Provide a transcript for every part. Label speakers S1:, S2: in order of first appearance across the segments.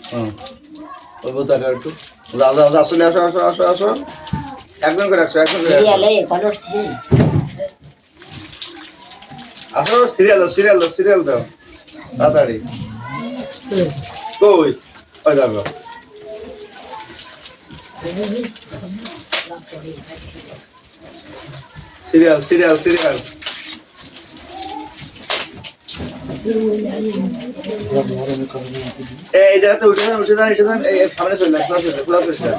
S1: হ্যাঁ ওই বোতাটা একটু যাও যাও যাও চলে আসো আসো আসো আসো একজন করে একশো একজন করে আসো সিরিয়াল দাও সিরিয়াল দাও সিরিয়াল দাও তাড়াতাড়ি কই ওই যাবো সিরিয়াল সিরিয়াল সিরিয়াল এই জায়গাতে উঠে যান উঠে যান উঠে যান এই সামনে চলে যান খোলা চলে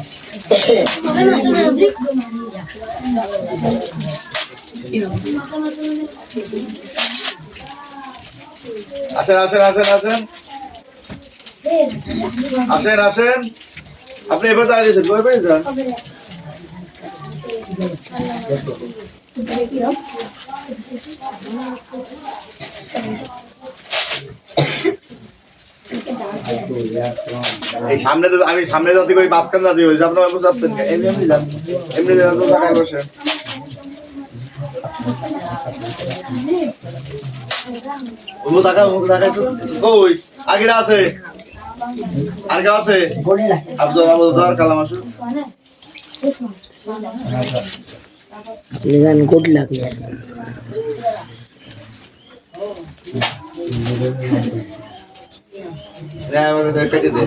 S1: আসেন আসেন আসেন আসেন আসেন আসেন আপনি এবার দাঁড়িয়েছেন কই পেয়েছেন এই সামনে তো আমি সামনে যাতে ওই মাঝখান যাতে ওই আপনারা বুঝতে আসছেন এমনি এমনি যান এমনি যান তো টাকায় বসে ও টাকা কই আগেটা আছে আর কে আছে আব্দুল আবুদার কালাম আসু
S2: আপনি গান গুড লাক
S1: না আমাকে কেটে দে